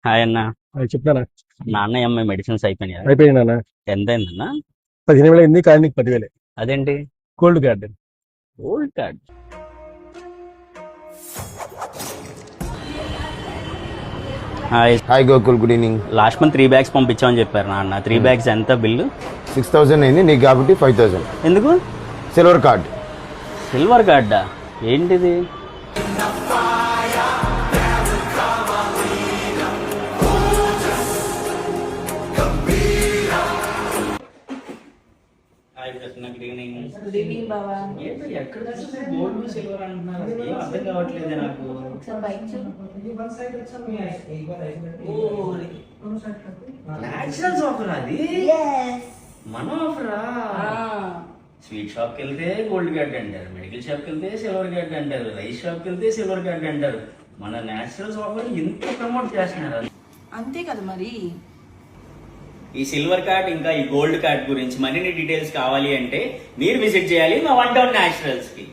Hi అన్న. చెప్తానా నాన్న అమ్మాయి మెడిసిన్స్ అయిపోయినాయి. అయిపోయింది అన్న. ఎంత అయిందన్న? 15,000 అయింది, కానీ నీకు 10,000 అదేంటి? Cold garden. Old card. Hi Gokul, good evening. Last month 3 bags పంపించామని చెప్పారు నాన్న. 3 bags ఎంత బిల్లు? 6,000 అయింది నీకు కాబట్టి 5,000. ఎందుకు? Silver card. సిల్వర్ కార్డా? ఏంటిది? గుడ్ ఈవినింగ్ బావా. అర్థం కావట్లేదు నాకు. ఒకసారి బైక్ చూడు. న్యాచురల్స్ ఆఫర్ అది? మన ఆఫరా? స్వీట్ షాప్ కి వెళ్తే గోల్డ్ కార్డ్ అంటారు, మెడికల్ షాప్ కి వెళ్తే సిల్వర్ కార్డ్ అంటారు, రైస్ షాప్ కి వెళ్తే సిల్వర్ కార్డ్ అంటారు. మన న్యాచురల్స్ ఆఫర్ ఎంత ప్రమోట్ చేస్తున్నారు. అంతే కదా మరి. ఈ సిల్వర్ కార్డ్ ఇంకా ఈ గోల్డ్ కార్డ్ గురించి మరిన్ని డీటెయిల్స్ కావాలి అంటే మీరు విజిట్ చేయాలి మా 1 Town న్యాచురల్స్ కి.